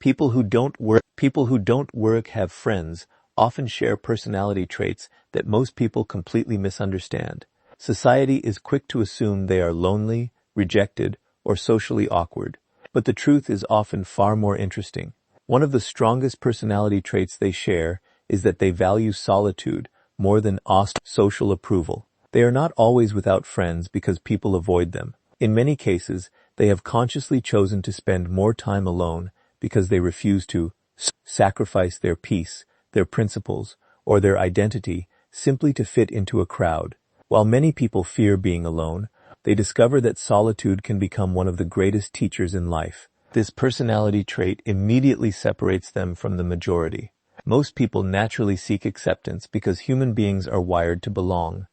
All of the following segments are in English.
People who don't work have friends often share personality traits that most people completely misunderstand. Society is quick to assume they are lonely, rejected, or socially awkward. But the truth is often far more interesting. One of the strongest personality traits they share is that they value solitude more than social approval. They are not always without friends because people avoid them. In many cases, they have consciously chosen to spend more time alone because they refuse to sacrifice their peace, their principles, or their identity simply to fit into a crowd. While many people fear being alone, they discover that solitude can become one of the greatest teachers in life. This personality trait immediately separates them from the majority. Most people naturally seek acceptance because human beings are wired to belong.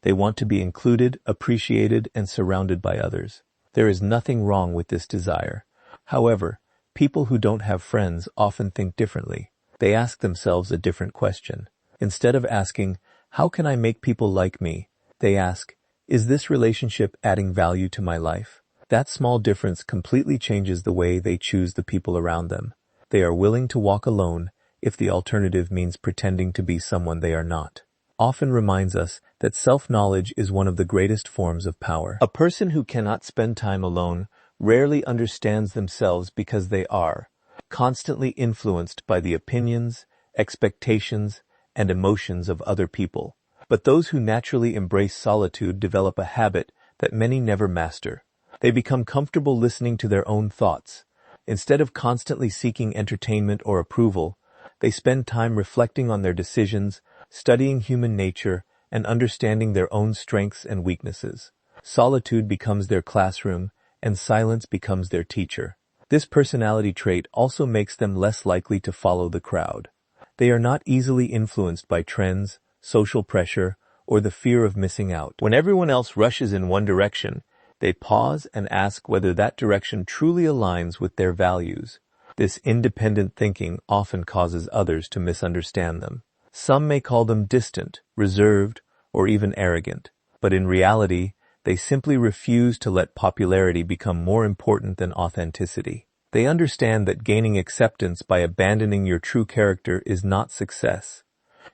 They want to be included, appreciated, and surrounded by others. There is nothing wrong with this desire. However, people who don't have friends often think differently. They ask themselves a different question. Instead of asking, "How can I make people like me?" they ask, "Is this relationship adding value to my life?" That small difference completely changes the way they choose the people around them. They are willing to walk alone if the alternative means pretending to be someone they are not. Often reminds us that self-knowledge is one of the greatest forms of power. A person who cannot spend time alone rarely understands themselves because they are constantly influenced by the opinions, expectations, and emotions of other people. But those who naturally embrace solitude develop a habit that many never master. They become comfortable listening to their own thoughts. Instead of constantly seeking entertainment or approval, they spend time reflecting on their decisions, studying human nature, and understanding their own strengths and weaknesses. Solitude becomes their classroom, and silence becomes their teacher. This personality trait also makes them less likely to follow the crowd. They are not easily influenced by trends, social pressure, or the fear of missing out. When everyone else rushes in one direction, they pause and ask whether that direction truly aligns with their values. This independent thinking often causes others to misunderstand them. Some may call them distant, reserved, or even arrogant, but in reality, they simply refuse to let popularity become more important than authenticity. They understand that gaining acceptance by abandoning your true character is not success.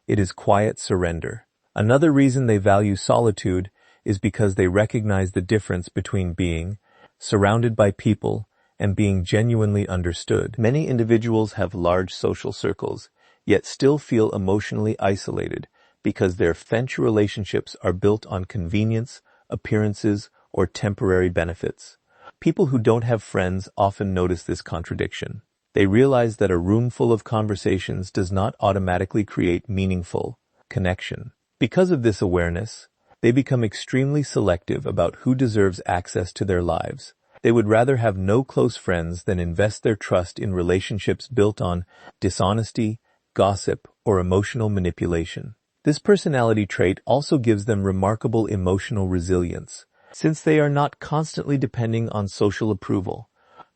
It is quiet surrender. Another reason they value solitude is because they recognize the difference between being surrounded by people and being genuinely understood. Many individuals have large social circles, yet still feel emotionally isolated because their friendship relationships are built on convenience, appearances, or temporary benefits. People who don't have friends often notice this contradiction. They realize that a room full of conversations does not automatically create meaningful connection. Because of this awareness, they become extremely selective about who deserves access to their lives. They would rather have no close friends than invest their trust in relationships built on dishonesty, gossip, or emotional manipulation. This personality trait also gives them remarkable emotional resilience. Since they are not constantly depending on social approval,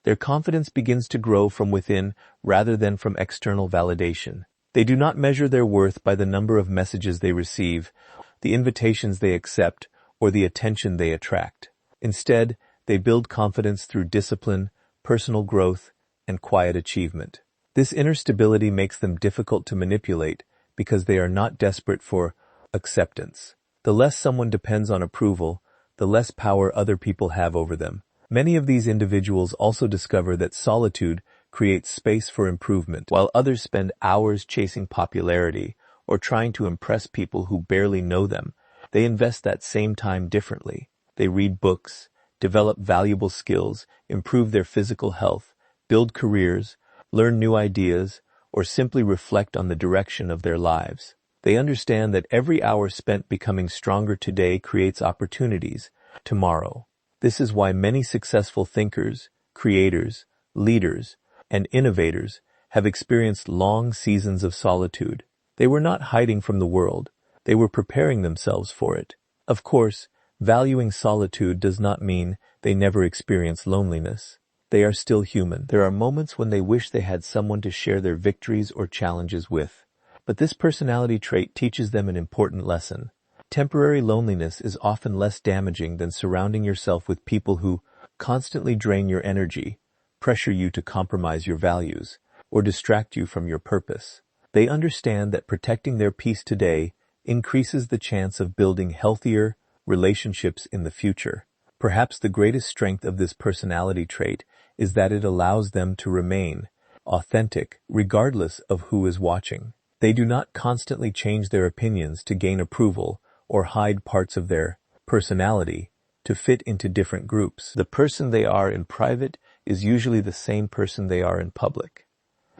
their confidence begins to grow from within rather than from external validation. They do not measure their worth by the number of messages they receive, the invitations they accept, or the attention they attract. Instead, they build confidence through discipline, personal growth, and quiet achievement. This inner stability makes them difficult to manipulate because they are not desperate for acceptance. The less someone depends on approval, the less power other people have over them. Many of these individuals also discover that solitude creates space for improvement. While others spend hours chasing popularity or trying to impress people who barely know them, they invest that same time differently. They read books, develop valuable skills, improve their physical health, build careers, learn new ideas, or simply reflect on the direction of their lives. They understand that every hour spent becoming stronger today creates opportunities tomorrow. This is why many successful thinkers, creators, leaders, and innovators have experienced long seasons of solitude. They were not hiding from the world. They were preparing themselves for it. Of course, valuing solitude does not mean they never experience loneliness. They are still human. There are moments when they wish they had someone to share their victories or challenges with. But this personality trait teaches them an important lesson. Temporary loneliness is often less damaging than surrounding yourself with people who constantly drain your energy, pressure you to compromise your values, or distract you from your purpose. They understand that protecting their peace today increases the chance of building healthier relationships in the future. Perhaps the greatest strength of this personality trait is that it allows them to remain authentic regardless of who is watching. They do not constantly change their opinions to gain approval or hide parts of their personality to fit into different groups. The person they are in private is usually the same person they are in public.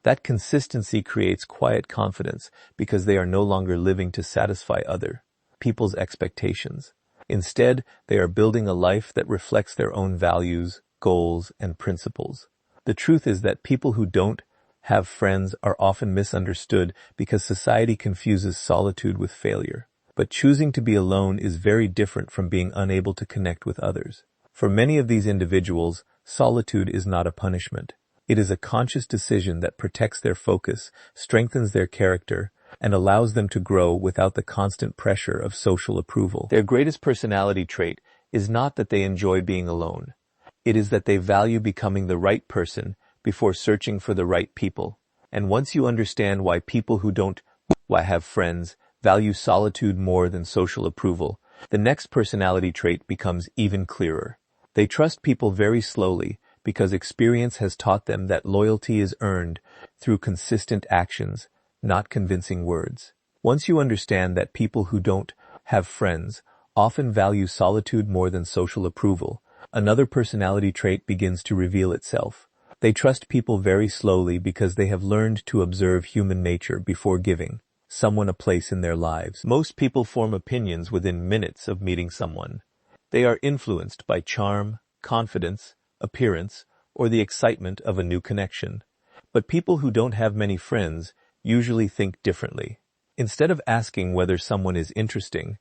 That consistency creates quiet confidence because they are no longer living to satisfy other people's expectations. Instead, they are building a life that reflects their own values, goals, and principles. The truth is that people who don't have friends are often misunderstood because society confuses solitude with failure. But choosing to be alone is very different from being unable to connect with others. For many of these individuals, solitude is not a punishment. It is a conscious decision that protects their focus, strengthens their character, and allows them to grow without the constant pressure of social approval. Their greatest personality trait is not that they enjoy being alone. It is that they value becoming the right person before searching for the right people. And once you understand why people who don't have friends value solitude more than social approval, the next personality trait becomes even clearer. They trust people very slowly because experience has taught them that loyalty is earned through consistent actions, not convincing words. Once you understand that people who don't have friends often value solitude more than social approval, another personality trait begins to reveal itself. They trust people very slowly because they have learned to observe human nature before giving someone a place in their lives. Most people form opinions within minutes of meeting someone. They are influenced by charm, confidence, appearance, or the excitement of a new connection. But people who don't have many friends usually think differently. Instead of asking whether someone is interesting,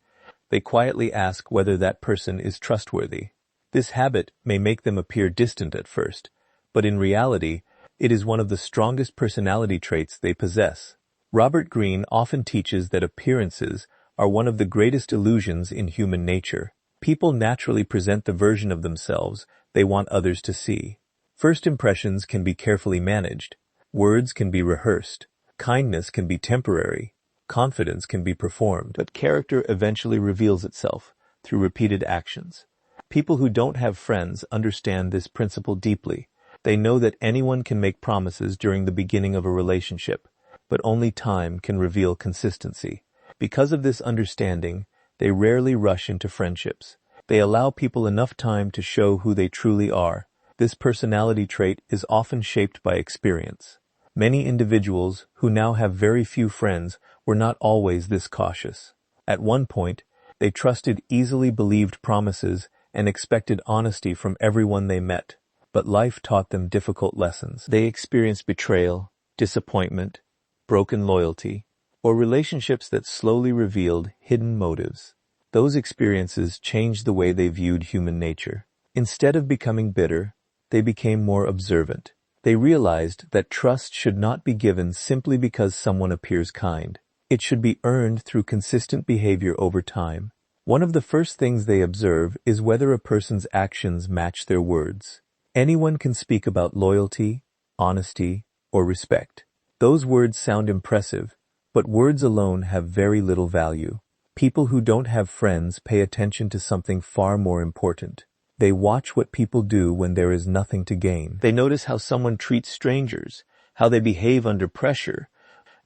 they quietly ask whether that person is trustworthy. This habit may make them appear distant at first, but in reality, it is one of the strongest personality traits they possess. Robert Greene often teaches that appearances are one of the greatest illusions in human nature. People naturally present the version of themselves they want others to see. First impressions can be carefully managed. Words can be rehearsed. Kindness can be temporary. Confidence can be performed. But character eventually reveals itself through repeated actions. People who don't have friends understand this principle deeply. They know that anyone can make promises during the beginning of a relationship, but only time can reveal consistency. Because of this understanding, they rarely rush into friendships. They allow people enough time to show who they truly are. This personality trait is often shaped by experience. Many individuals who now have very few friends were not always this cautious. At one point, they trusted easily believed promises and expected honesty from everyone they met. But life taught them difficult lessons. They experienced betrayal, disappointment, broken loyalty, or relationships that slowly revealed hidden motives. Those experiences changed the way they viewed human nature. Instead of becoming bitter, they became more observant. They realized that trust should not be given simply because someone appears kind. It should be earned through consistent behavior over time. One of the first things they observe is whether a person's actions match their words. Anyone can speak about loyalty, honesty, or respect. Those words sound impressive, but words alone have very little value. People who don't have friends pay attention to something far more important. They watch what people do when there is nothing to gain. They notice how someone treats strangers, how they behave under pressure,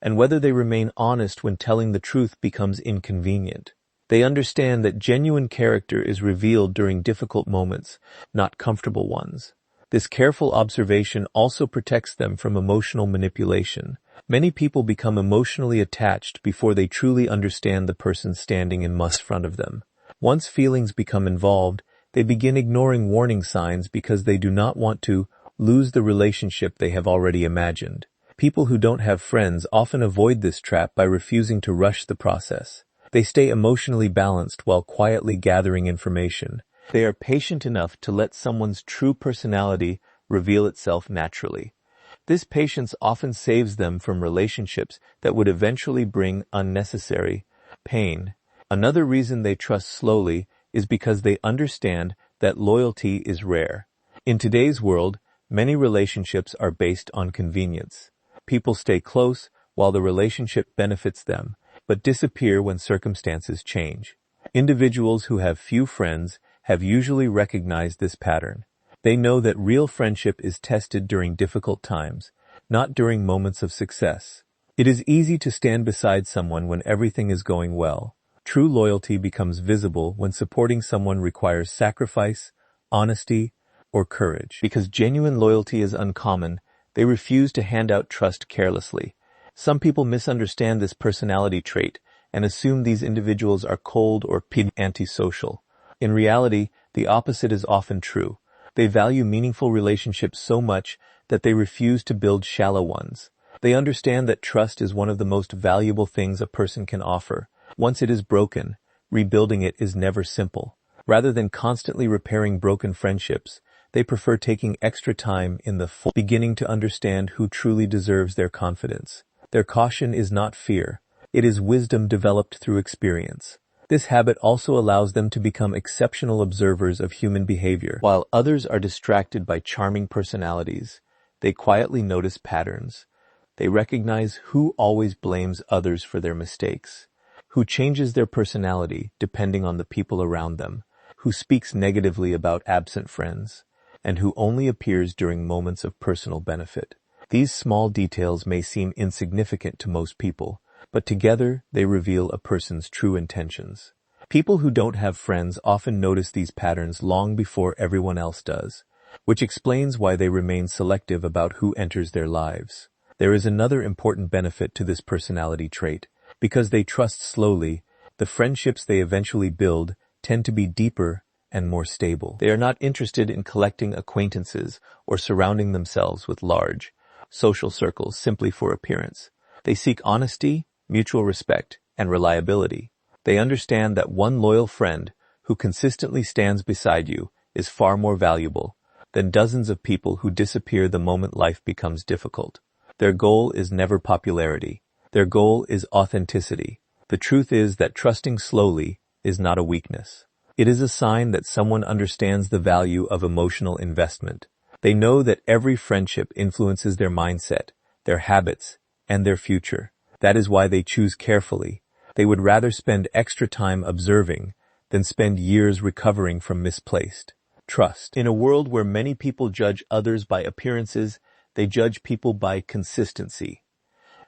and whether they remain honest when telling the truth becomes inconvenient. They understand that genuine character is revealed during difficult moments, not comfortable ones. This careful observation also protects them from emotional manipulation. Many people become emotionally attached before they truly understand the person standing in front of them. Once feelings become involved, they begin ignoring warning signs because they do not want to lose the relationship they have already imagined. People who don't have friends often avoid this trap by refusing to rush the process. They stay emotionally balanced while quietly gathering information. They are patient enough to let someone's true personality reveal itself naturally. This patience often saves them from relationships that would eventually bring unnecessary pain. Another reason they trust slowly is because they understand that loyalty is rare. In today's world, Many relationships are based on convenience. People stay close while the relationship benefits them, but disappear when circumstances change. Individuals who have few friends have usually recognized this pattern. They know that real friendship is tested during difficult times, not during moments of success. It is easy to stand beside someone when everything is going well. True loyalty becomes visible when supporting someone requires sacrifice, honesty, or courage. Because genuine loyalty is uncommon, they refuse to hand out trust carelessly. Some people misunderstand this personality trait and assume these individuals are cold or antisocial. In reality, the opposite is often true. They value meaningful relationships so much that they refuse to build shallow ones. They understand that trust is one of the most valuable things a person can offer. Once it is broken, rebuilding it is never simple. Rather than constantly repairing broken friendships, they prefer taking extra time in the beginning to understand who truly deserves their confidence. Their caution is not fear. It is wisdom developed through experience. This habit also allows them to become exceptional observers of human behavior. While others are distracted by charming personalities, they quietly notice patterns. They recognize who always blames others for their mistakes, who changes their personality depending on the people around them, who speaks negatively about absent friends, and who only appears during moments of personal benefit. These small details may seem insignificant to most people, but together they reveal a person's true intentions. People who don't have friends often notice these patterns long before everyone else does, which explains why they remain selective about who enters their lives. There is another important benefit to this personality trait. Because they trust slowly, the friendships they eventually build tend to be deeper and more stable. They are not interested in collecting acquaintances or surrounding themselves with large social circles simply for appearance. They seek honesty, mutual respect, and reliability. They understand that one loyal friend who consistently stands beside you is far more valuable than dozens of people who disappear the moment life becomes difficult. Their goal is never popularity. Their goal is authenticity. The truth is that trusting slowly is not a weakness. It is a sign that someone understands the value of emotional investment. They know that every friendship influences their mindset, their habits, and their future. That is why they choose carefully. They would rather spend extra time observing than spend years recovering from misplaced trust. In a world where many people judge others by appearances, they judge people by consistency.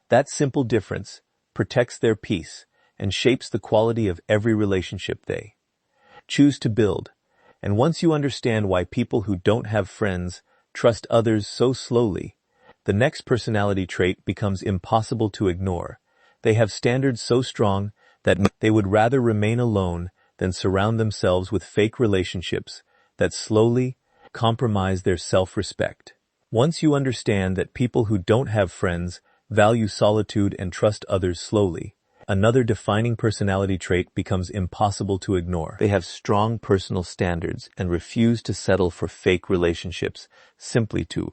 That simple difference protects their peace and shapes the quality of every relationship they choose to build. And once you understand why people who don't have friends trust others so slowly, the next personality trait becomes impossible to ignore. They have standards so strong that they would rather remain alone than surround themselves with fake relationships that slowly compromise their self-respect. Once you understand that people who don't have friends value solitude and trust others slowly, another defining personality trait becomes impossible to ignore. They have strong personal standards and refuse to settle for fake relationships simply to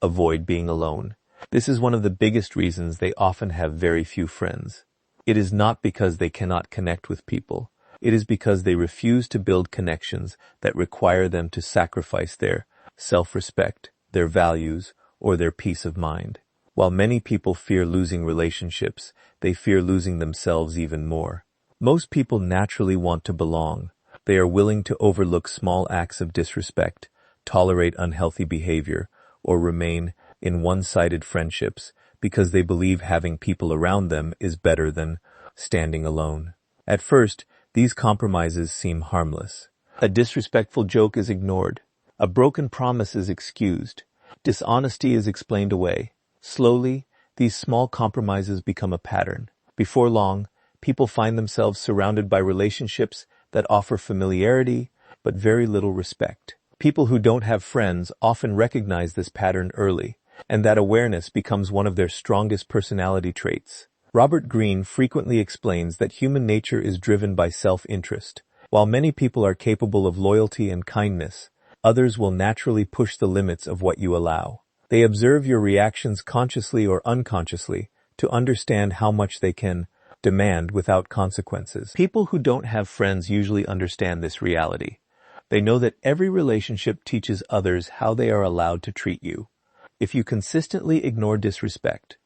avoid being alone. This is one of the biggest reasons they often have very few friends. It is not because they cannot connect with people. It is because they refuse to build connections that require them to sacrifice their self-respect, their values, or their peace of mind. While many people fear losing relationships, they fear losing themselves even more. Most people naturally want to belong. They are willing to overlook small acts of disrespect, tolerate unhealthy behavior, or remain in one-sided friendships because they believe having people around them is better than standing alone. At first, these compromises seem harmless. A disrespectful joke is ignored. A broken promise is excused. Dishonesty is explained away. Slowly, these small compromises become a pattern. Before long, people find themselves surrounded by relationships that offer familiarity but very little respect. People who don't have friends often recognize this pattern early, and that awareness becomes one of their strongest personality traits. Robert Greene frequently explains that human nature is driven by self-interest. While many people are capable of loyalty and kindness, others will naturally push the limits of what you allow. They observe your reactions consciously or unconsciously to understand how much they can demand without consequences. People who don't have friends usually understand this reality. They know that every relationship teaches others how they are allowed to treat you. If you consistently ignore disrespect,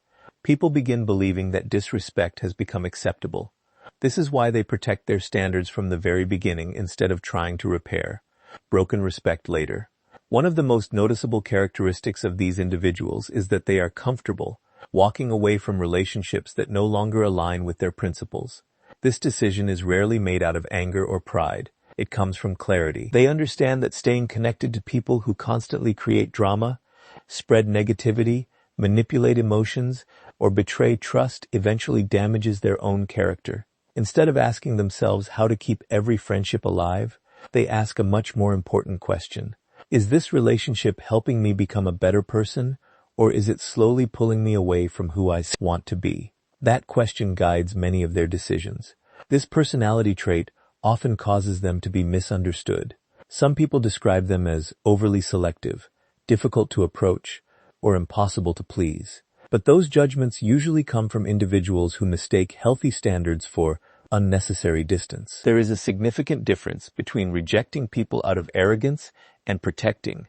people begin believing that disrespect has become acceptable. This is why they protect their standards from the very beginning instead of trying to repair broken respect later. One of the most noticeable characteristics of these individuals is that they are comfortable walking away from relationships that no longer align with their principles. This decision is rarely made out of anger or pride. It comes from clarity. They understand that staying connected to people who constantly create drama, spread negativity, manipulate emotions, or betray trust eventually damages their own character. Instead of asking themselves how to keep every friendship alive, they ask a much more important question. Is this relationship helping me become a better person, or is it slowly pulling me away from who I want to be? That question guides many of their decisions. This personality trait often causes them to be misunderstood. Some people describe them as overly selective, difficult to approach, or impossible to please. But those judgments usually come from individuals who mistake healthy standards for unnecessary distance. There is a significant difference between rejecting people out of arrogance and protecting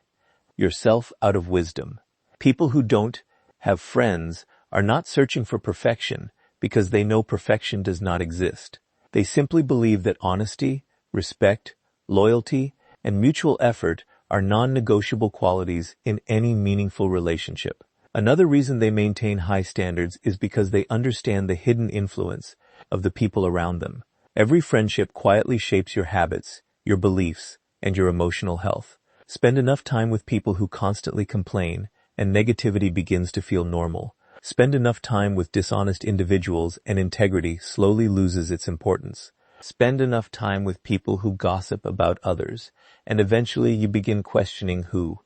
yourself out of wisdom. People who don't have friends are not searching for perfection because they know perfection does not exist. They simply believe that honesty, respect, loyalty, and mutual effort are non-negotiable qualities in any meaningful relationship. Another reason they maintain high standards is because they understand the hidden influence of the people around them. Every friendship quietly shapes your habits, your beliefs, and your emotional health. Spend enough time with people who constantly complain, and negativity begins to feel normal. Spend enough time with dishonest individuals, and integrity slowly loses its importance. Spend enough time with people who gossip about others, and eventually you begin questioning who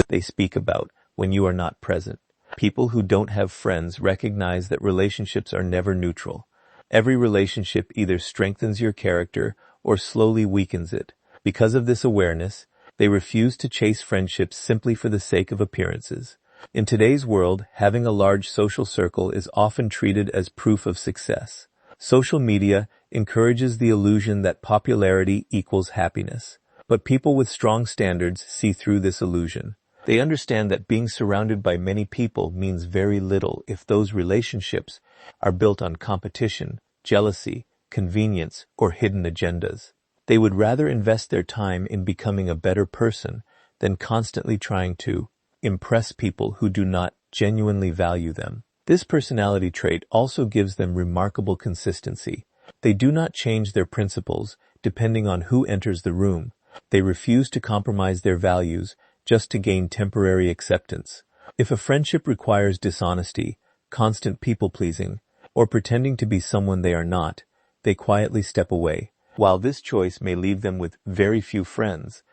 they speak about when you are not present. People who don't have friends recognize that relationships are never neutral. Every relationship either strengthens your character or slowly weakens it. Because of this awareness, they refuse to chase friendships simply for the sake of appearances. In today's world, having a large social circle is often treated as proof of success. Social media encourages the illusion that popularity equals happiness. But people with strong standards see through this illusion. They understand that being surrounded by many people means very little if those relationships are built on competition, jealousy, convenience, or hidden agendas. They would rather invest their time in becoming a better person than constantly trying to impress people who do not genuinely value them. This personality trait also gives them remarkable consistency. They do not change their principles depending on who enters the room. They refuse to compromise their values just to gain temporary acceptance. If a friendship requires dishonesty, constant people-pleasing, or pretending to be someone they are not, they quietly step away. While this choice may leave them with very few friends,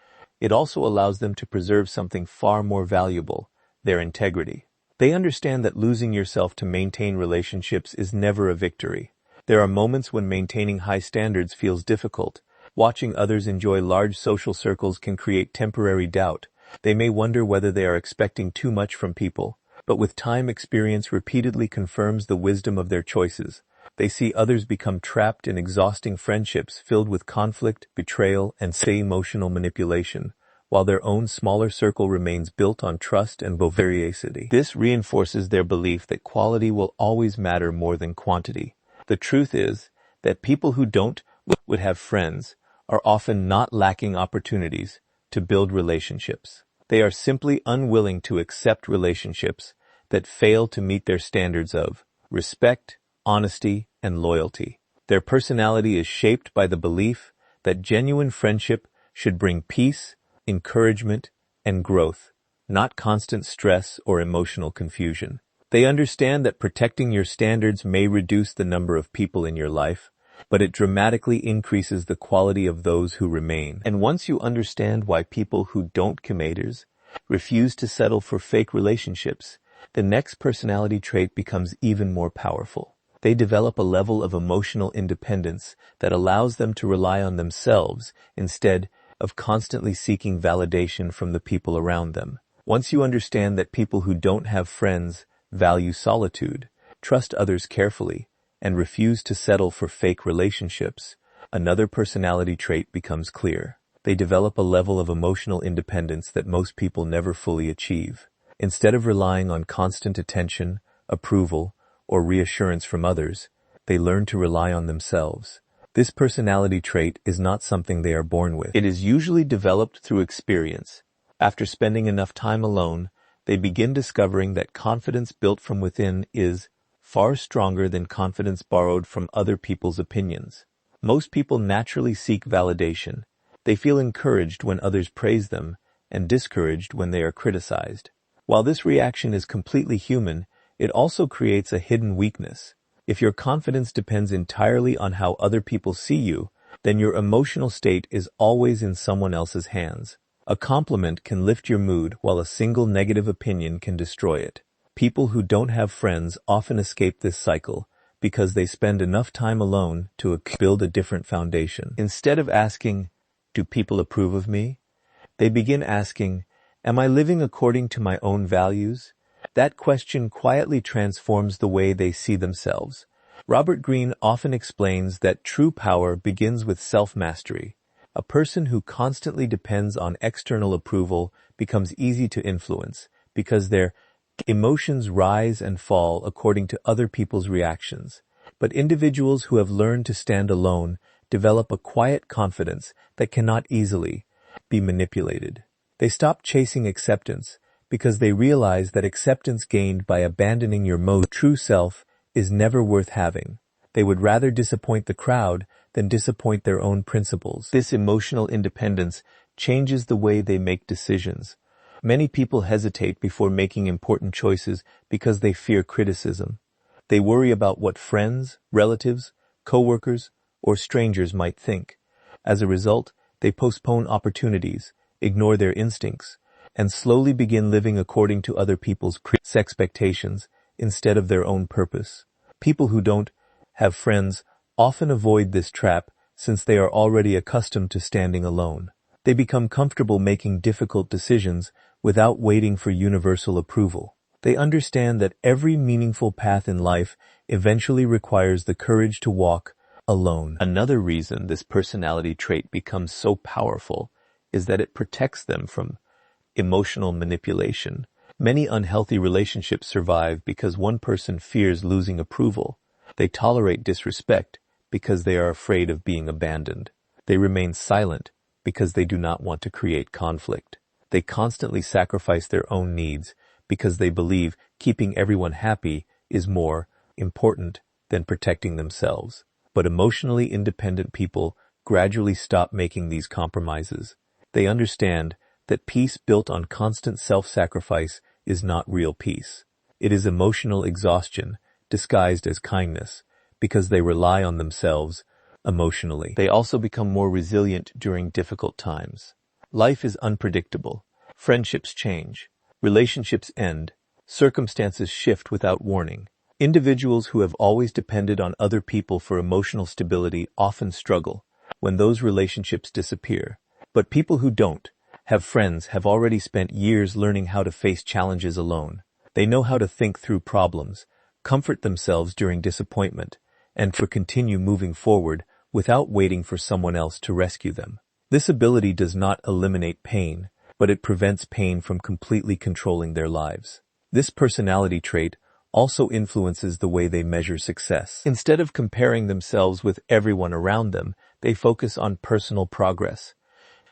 it also allows them to preserve something far more valuable, their integrity. They understand that losing yourself to maintain relationships is never a victory. There are moments when maintaining high standards feels difficult. Watching others enjoy large social circles can create temporary doubt. They may wonder whether they are expecting too much from people, but with time, experience repeatedly confirms the wisdom of their choices. They see others become trapped in exhausting friendships filled with conflict, betrayal, and emotional manipulation, while their own smaller circle remains built on trust and veracity. This reinforces their belief that quality will always matter more than quantity. The truth is that people who don't would have friends are often not lacking opportunities to build relationships. They are simply unwilling to accept relationships that fail to meet their standards of respect, honesty, and loyalty. Their personality is shaped by the belief that genuine friendship should bring peace, encouragement, and growth, not constant stress or emotional confusion. They understand that protecting your standards may reduce the number of people in your life, but it dramatically increases the quality of those who remain. And once you understand why people who don't commiters refuse to settle for fake relationships, the next personality trait becomes even more powerful. They develop a level of emotional independence that allows them to rely on themselves instead of constantly seeking validation from the people around them. Once you understand that people who don't have friends value solitude, trust others carefully, and refuse to settle for fake relationships, another personality trait becomes clear. they develop a level of emotional independence that most people never fully achieve. Instead of relying on constant attention, approval, or reassurance from others, they learn to rely on themselves. This personality trait is not something they are born with. It is usually developed through experience. After spending enough time alone, they begin discovering that confidence built from within is far stronger than confidence borrowed from other people's opinions. Most people naturally seek validation. They feel encouraged when others praise them and discouraged when they are criticized. While this reaction is completely human, it also creates a hidden weakness. If your confidence depends entirely on how other people see you, then your emotional state is always in someone else's hands. A compliment can lift your mood while a single negative opinion can destroy it. People who don't have friends often escape this cycle because they spend enough time alone to build a different foundation. Instead of asking, "Do people approve of me?" they begin asking, "Am I living according to my own values?" That question quietly transforms the way they see themselves. Robert Greene often explains that true power begins with self-mastery. A person who constantly depends on external approval becomes easy to influence because their emotions rise and fall according to other people's reactions. But individuals who have learned to stand alone develop a quiet confidence that cannot easily be manipulated. They stop chasing acceptance because they realize that acceptance gained by abandoning your most true self is never worth having. They would rather disappoint the crowd than disappoint their own principles. This emotional independence changes the way they make decisions. Many people hesitate before making important choices because they fear criticism. They worry about what friends, relatives, coworkers, or strangers might think. As a result, they postpone opportunities, ignore their instincts, and slowly begin living according to other people's expectations instead of their own purpose. People who don't have friends often avoid this trap since they are already accustomed to standing alone. They become comfortable making difficult decisions without waiting for universal approval. They understand that every meaningful path in life eventually requires the courage to walk alone. Another reason this personality trait becomes so powerful is that it protects them from emotional manipulation. Many unhealthy relationships survive because one person fears losing approval. They tolerate disrespect because they are afraid of being abandoned. They remain silent because they do not want to create conflict. They constantly sacrifice their own needs because they believe keeping everyone happy is more important than protecting themselves. But emotionally independent people gradually stop making these compromises. They understand that peace built on constant self-sacrifice is not real peace. It is emotional exhaustion disguised as kindness because they rely on themselves emotionally. They also become more resilient during difficult times. Life is unpredictable. Friendships change. Relationships end. Circumstances shift without warning. Individuals who have always depended on other people for emotional stability often struggle when those relationships disappear. But people who don't have friends have already spent years learning how to face challenges alone. They know how to think through problems, comfort themselves during disappointment, and continue moving forward without waiting for someone else to rescue them. This ability does not eliminate pain, but it prevents pain from completely controlling their lives. This personality trait also influences the way they measure success. Instead of comparing themselves with everyone around them, they focus on personal progress.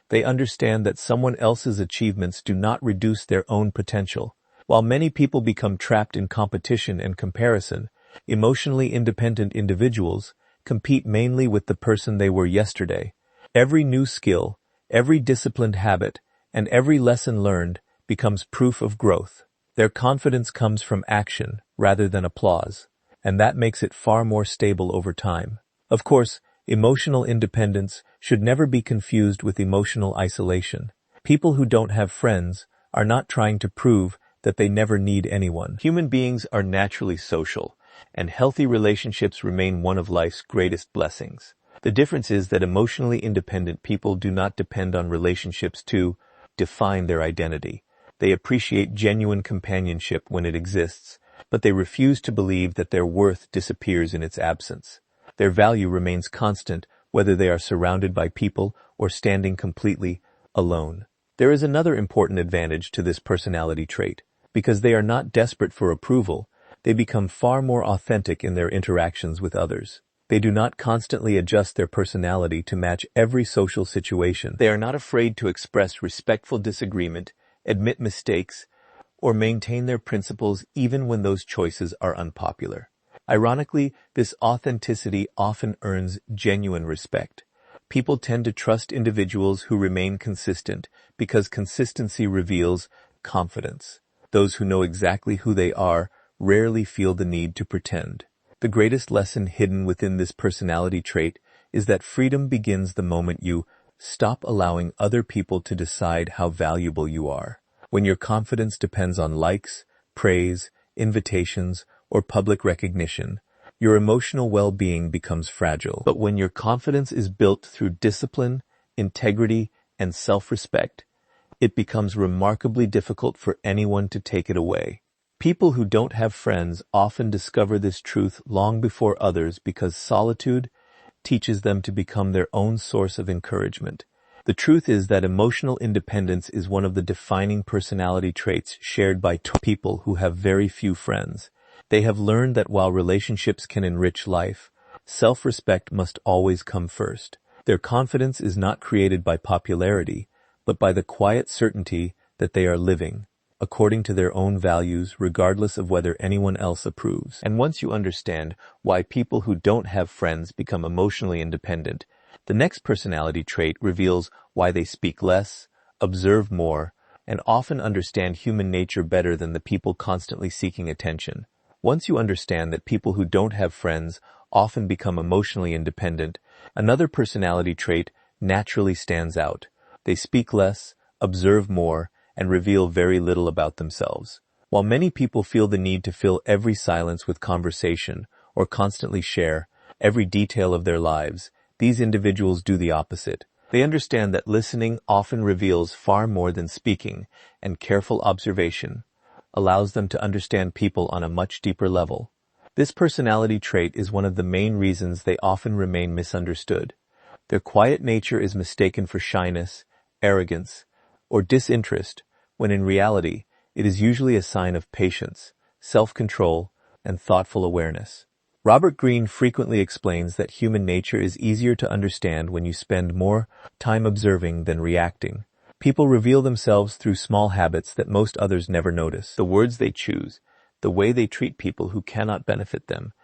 They understand that someone else's achievements do not reduce their own potential. While many people become trapped in competition and comparison, emotionally independent individuals compete mainly with the person they were yesterday. Every new skill, every disciplined habit, and every lesson learned becomes proof of growth. Their confidence comes from action rather than applause, and that makes it far more stable over time. Of course, emotional independence should never be confused with emotional isolation. People who don't have friends are not trying to prove that they never need anyone. Human beings are naturally social, and healthy relationships remain one of life's greatest blessings. The difference is that emotionally independent people do not depend on relationships to define their identity. They appreciate genuine companionship when it exists, but they refuse to believe that their worth disappears in its absence. Their value remains constant whether they are surrounded by people or standing completely alone. There is another important advantage to this personality trait. Because they are not desperate for approval, they become far more authentic in their interactions with others. They do not constantly adjust their personality to match every social situation. They are not afraid to express respectful disagreement, admit mistakes, or maintain their principles even when those choices are unpopular. Ironically, this authenticity often earns genuine respect. People tend to trust individuals who remain consistent because consistency reveals confidence. Those who know exactly who they are rarely feel the need to pretend. The greatest lesson hidden within this personality trait is that freedom begins the moment you stop allowing other people to decide how valuable you are. When your confidence depends on likes, praise, invitations, or public recognition, your emotional well-being becomes fragile. But when your confidence is built through discipline, integrity, and self-respect, it becomes remarkably difficult for anyone to take it away. People who don't have friends often discover this truth long before others because solitude teaches them to become their own source of encouragement. The truth is that emotional independence is one of the defining personality traits shared by people who have very few friends. They have learned that while relationships can enrich life, self-respect must always come first. Their confidence is not created by popularity, but by the quiet certainty that they are living according to their own values, regardless of whether anyone else approves. And once you understand why people who don't have friends become emotionally independent, the next personality trait reveals why they speak less, observe more, and often understand human nature better than the people constantly seeking attention. Once you understand that people who don't have friends often become emotionally independent, another personality trait naturally stands out. They speak less, observe more, and reveal very little about themselves. While many people feel the need to fill every silence with conversation or constantly share every detail of their lives, these individuals do the opposite. They understand that listening often reveals far more than speaking, and careful observation allows them to understand people on a much deeper level. This personality trait is one of the main reasons they often remain misunderstood. Their quiet nature is mistaken for shyness, arrogance, or disinterest, when in reality, it is usually a sign of patience, self-control, and thoughtful awareness. Robert Greene frequently explains that human nature is easier to understand when you spend more time observing than reacting. People reveal themselves through small habits that most others never notice. The words they choose, the way they treat people who cannot benefit them,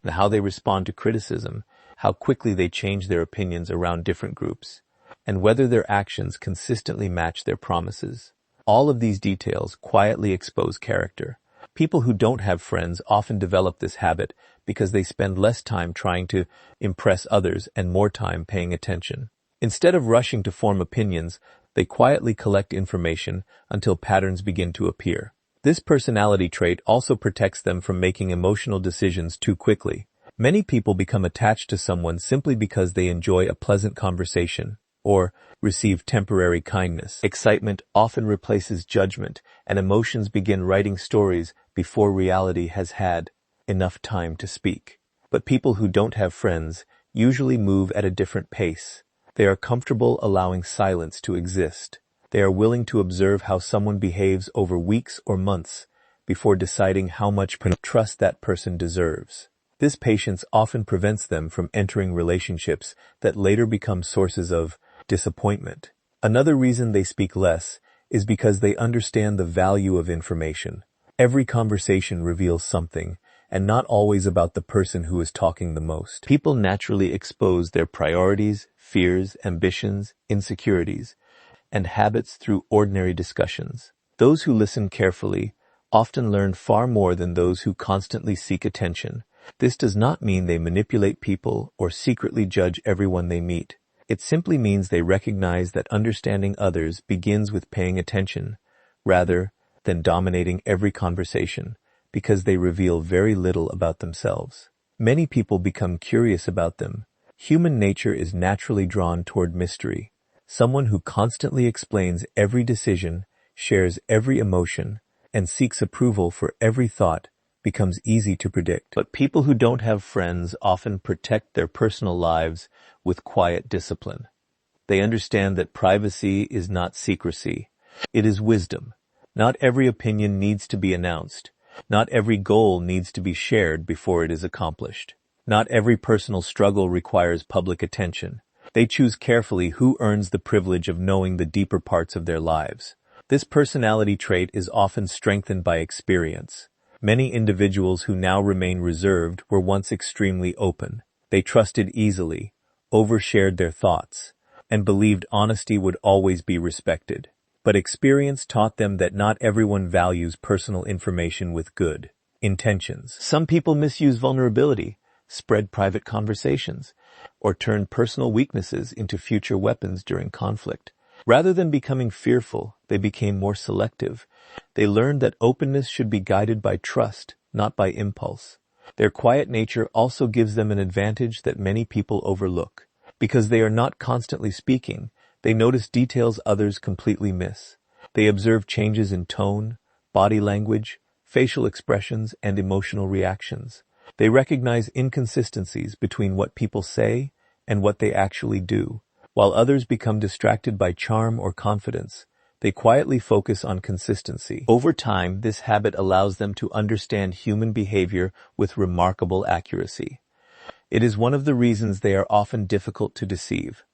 how they respond to criticism, how quickly they change their opinions around different groups, and whether their actions consistently match their promises. All of these details quietly expose character. People who don't have friends often develop this habit because they spend less time trying to impress others and more time paying attention. Instead of rushing to form opinions, they quietly collect information until patterns begin to appear. This personality trait also protects them from making emotional decisions too quickly. Many people become attached to someone simply because they enjoy a pleasant conversation or receive temporary kindness. Excitement often replaces judgment, and emotions begin writing stories before reality has had enough time to speak. But people who don't have friends usually move at a different pace. They are comfortable allowing silence to exist. They are willing to observe how someone behaves over weeks or months before deciding how much trust that person deserves. This patience often prevents them from entering relationships that later become sources of disappointment. Another reason they speak less is because they understand the value of information. Every conversation reveals something, and not always about the person who is talking the most. People naturally expose their priorities, fears, ambitions, insecurities, and habits through ordinary discussions. Those who listen carefully often learn far more than those who constantly seek attention. This does not mean they manipulate people or secretly judge everyone they meet. It simply means they recognize that understanding others begins with paying attention, rather than dominating every conversation, because they reveal very little about themselves. Many people become curious about them. Human nature is naturally drawn toward mystery. Someone who constantly explains every decision, shares every emotion, and seeks approval for every thought becomes easy to predict. But people who don't have friends often protect their personal lives with quiet discipline. They understand that privacy is not secrecy. It is wisdom. Not every opinion needs to be announced. Not every goal needs to be shared before it is accomplished. Not every personal struggle requires public attention. They choose carefully who earns the privilege of knowing the deeper parts of their lives. This personality trait is often strengthened by experience. Many individuals who now remain reserved were once extremely open. They trusted easily, overshared their thoughts, and believed honesty would always be respected. But experience taught them that not everyone values personal information with good intentions. Some people misuse vulnerability, spread private conversations, or turn personal weaknesses into future weapons during conflict. Rather than becoming fearful, they became more selective. They learned that openness should be guided by trust, not by impulse. Their quiet nature also gives them an advantage that many people overlook. Because they are not constantly speaking, they notice details others completely miss. They observe changes in tone, body language, facial expressions, and emotional reactions. They recognize inconsistencies between what people say and what they actually do. While others become distracted by charm or confidence, they quietly focus on consistency. Over time, this habit allows them to understand human behavior with remarkable accuracy. It is one of the reasons they are often difficult to deceive.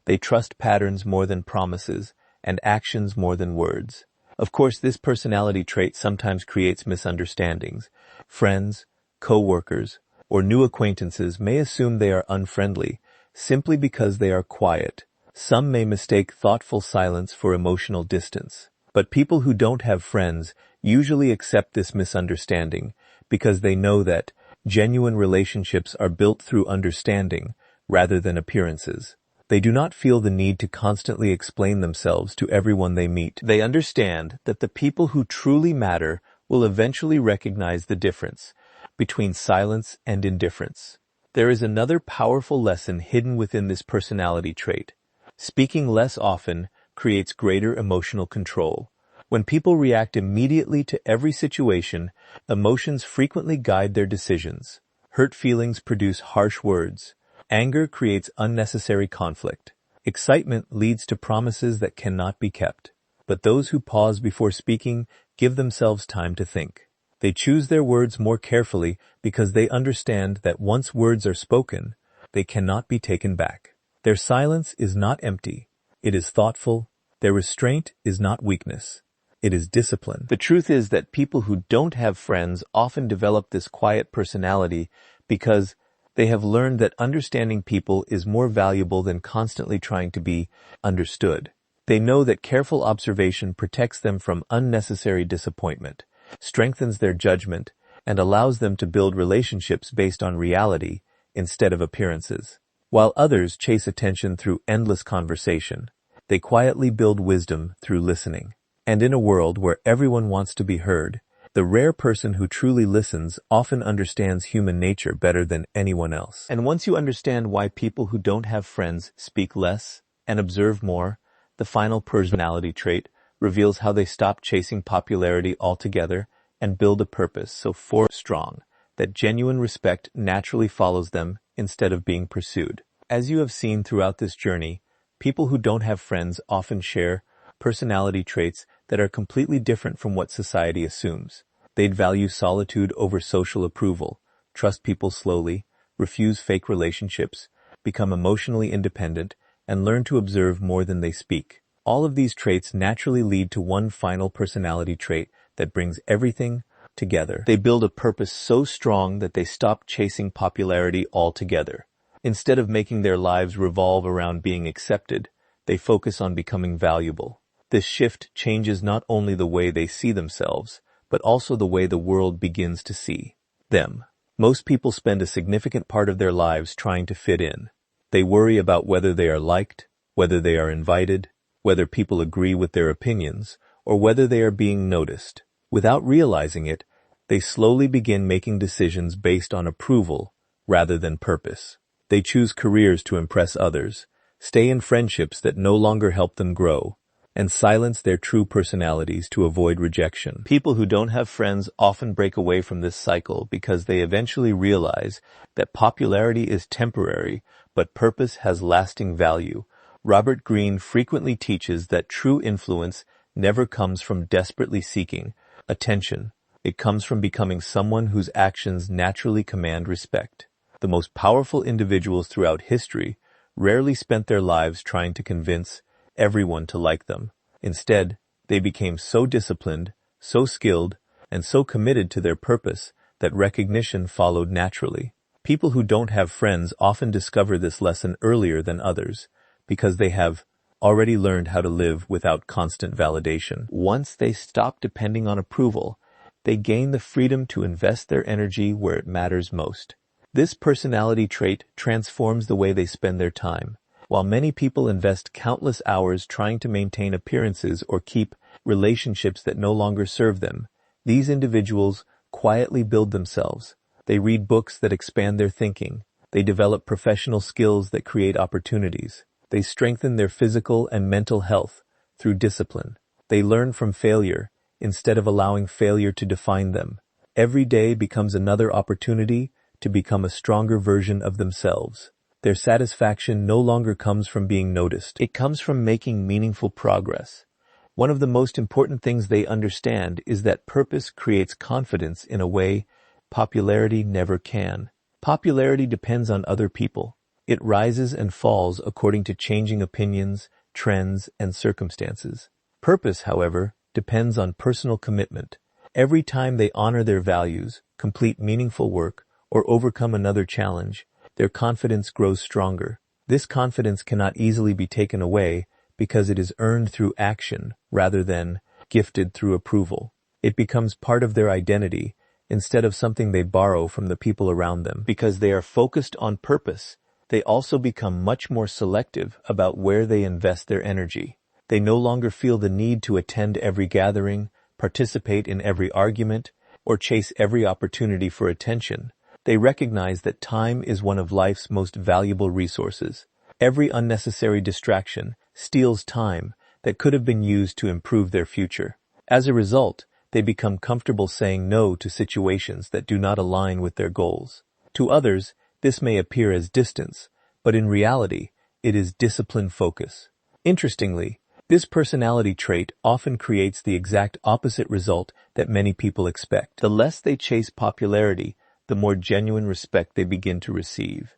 They trust patterns more than promises, and actions more than words. Of course, this personality trait sometimes creates misunderstandings. Friends, co-workers, or new acquaintances may assume they are unfriendly, simply because they are quiet. Some may mistake thoughtful silence for emotional distance. But people who don't have friends usually accept this misunderstanding because they know that genuine relationships are built through understanding rather than appearances. They do not feel the need to constantly explain themselves to everyone they meet. They understand that the people who truly matter will eventually recognize the difference between silence and indifference. There is another powerful lesson hidden within this personality trait. Speaking less often creates greater emotional control. When people react immediately to every situation, emotions frequently guide their decisions. Hurt feelings produce harsh words. Anger creates unnecessary conflict. Excitement leads to promises that cannot be kept. But those who pause before speaking give themselves time to think. They choose their words more carefully because they understand that once words are spoken, they cannot be taken back. Their silence is not empty. It is thoughtful. Their restraint is not weakness. It is discipline. The truth is that people who don't have friends often develop this quiet personality because they have learned that understanding people is more valuable than constantly trying to be understood. They know that careful observation protects them from unnecessary disappointment, strengthens their judgment, and allows them to build relationships based on reality instead of appearances. While others chase attention through endless conversation, they quietly build wisdom through listening. And in a world where everyone wants to be heard, the rare person who truly listens often understands human nature better than anyone else. And once you understand why people who don't have friends speak less and observe more, the final personality trait reveals how they stop chasing popularity altogether and build a purpose so strong that genuine respect naturally follows them instead of being pursued. As you have seen throughout this journey, people who don't have friends often share personality traits that are completely different from what society assumes. They'd value solitude over social approval, trust people slowly, refuse fake relationships, become emotionally independent, and learn to observe more than they speak. All of these traits naturally lead to one final personality trait that brings everything together. They build a purpose so strong that they stop chasing popularity altogether. Instead of making their lives revolve around being accepted, they focus on becoming valuable. This shift changes not only the way they see themselves, but also the way the world begins to see them. Most people spend a significant part of their lives trying to fit in. They worry about whether they are liked, whether they are invited, whether people agree with their opinions, or whether they are being noticed. Without realizing it, they slowly begin making decisions based on approval rather than purpose. They choose careers to impress others, stay in friendships that no longer help them grow, and silence their true personalities to avoid rejection. People who don't have friends often break away from this cycle because they eventually realize that popularity is temporary, but purpose has lasting value. Robert Greene frequently teaches that true influence never comes from desperately seeking attention. It comes from becoming someone whose actions naturally command respect. The most powerful individuals throughout history rarely spent their lives trying to convince everyone to like them. Instead, they became so disciplined, so skilled, and so committed to their purpose that recognition followed naturally. People who don't have friends often discover this lesson earlier than others because they have already learned how to live without constant validation. Once they stop depending on approval, they gain the freedom to invest their energy where it matters most. This personality trait transforms the way they spend their time. While many people invest countless hours trying to maintain appearances or keep relationships that no longer serve them, these individuals quietly build themselves. They read books that expand their thinking. They develop professional skills that create opportunities. They strengthen their physical and mental health through discipline. They learn from failure instead of allowing failure to define them. Every day becomes another opportunity to become a stronger version of themselves. Their satisfaction no longer comes from being noticed. It comes from making meaningful progress. One of the most important things they understand is that purpose creates confidence in a way popularity never can. Popularity depends on other people. It rises and falls according to changing opinions, trends, and circumstances. Purpose, however, depends on personal commitment. Every time they honor their values, complete meaningful work, or overcome another challenge, their confidence grows stronger. This confidence cannot easily be taken away because it is earned through action rather than gifted through approval. It becomes part of their identity instead of something they borrow from the people around them. Because they are focused on purpose, they also become much more selective about where they invest their energy. They no longer feel the need to attend every gathering, participate in every argument, or chase every opportunity for attention. They recognize that time is one of life's most valuable resources. Every unnecessary distraction steals time that could have been used to improve their future. As a result, they become comfortable saying no to situations that do not align with their goals. To others, this may appear as distance, but in reality, it is disciplined focus. Interestingly, this personality trait often creates the exact opposite result that many people expect. The less they chase popularity, the more genuine respect they begin to receive.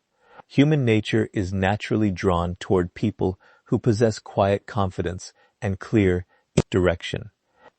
Human nature is naturally drawn toward people who possess quiet confidence and clear direction.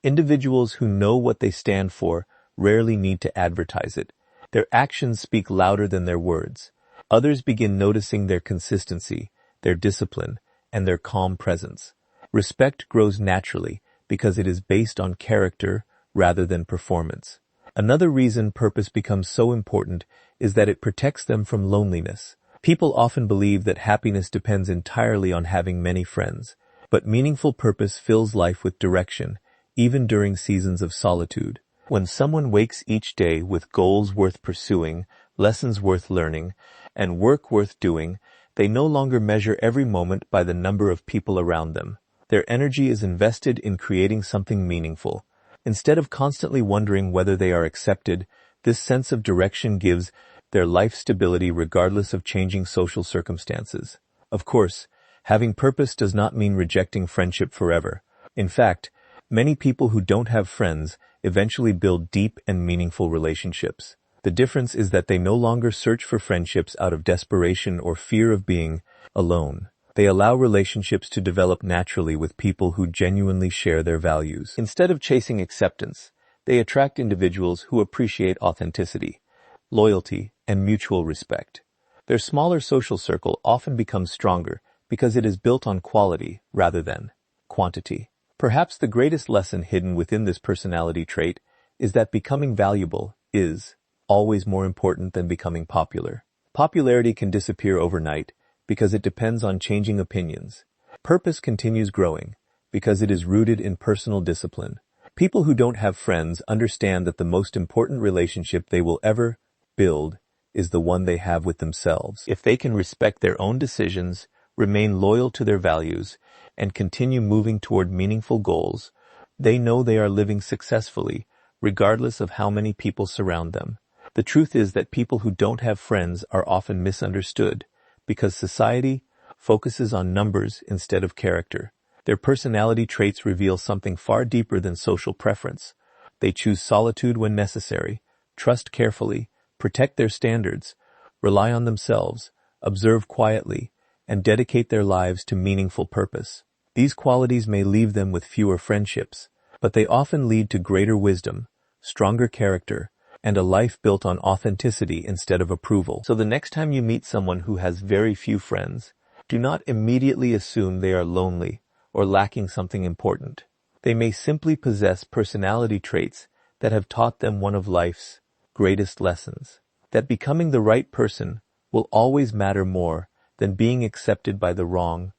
Individuals who know what they stand for rarely need to advertise it. Their actions speak louder than their words. Others begin noticing their consistency, their discipline, and their calm presence. Respect grows naturally because it is based on character rather than performance. Another reason purpose becomes so important is that it protects them from loneliness. People often believe that happiness depends entirely on having many friends, but meaningful purpose fills life with direction, even during seasons of solitude. When someone wakes each day with goals worth pursuing, lessons worth learning, and work worth doing, they no longer measure every moment by the number of people around them. Their energy is invested in creating something meaningful. Instead of constantly wondering whether they are accepted, this sense of direction gives their life stability regardless of changing social circumstances. Of course, having purpose does not mean rejecting friendship forever. In fact, many people who don't have friends eventually build deep and meaningful relationships. The difference is that they no longer search for friendships out of desperation or fear of being alone. They allow relationships to develop naturally with people who genuinely share their values. Instead of chasing acceptance, they attract individuals who appreciate authenticity, loyalty, and mutual respect. Their smaller social circle often becomes stronger because it is built on quality rather than quantity. Perhaps the greatest lesson hidden within this personality trait is that becoming valuable is always more important than becoming popular. Popularity can disappear overnight because it depends on changing opinions. Purpose continues growing because it is rooted in personal discipline. People who don't have friends understand that the most important relationship they will ever build is the one they have with themselves. If they can respect their own decisions, remain loyal to their values, and continue moving toward meaningful goals, they know they are living successfully, regardless of how many people surround them. The truth is that people who don't have friends are often misunderstood, because society focuses on numbers instead of character. Their personality traits reveal something far deeper than social preference. They choose solitude when necessary, trust carefully, protect their standards, rely on themselves, observe quietly, and dedicate their lives to meaningful purpose. These qualities may leave them with fewer friendships, but they often lead to greater wisdom, stronger character, and a life built on authenticity instead of approval. So the next time you meet someone who has very few friends, do not immediately assume they are lonely or lacking something important. They may simply possess personality traits that have taught them one of life's greatest lessons. That becoming the right person will always matter more than being accepted by the wrong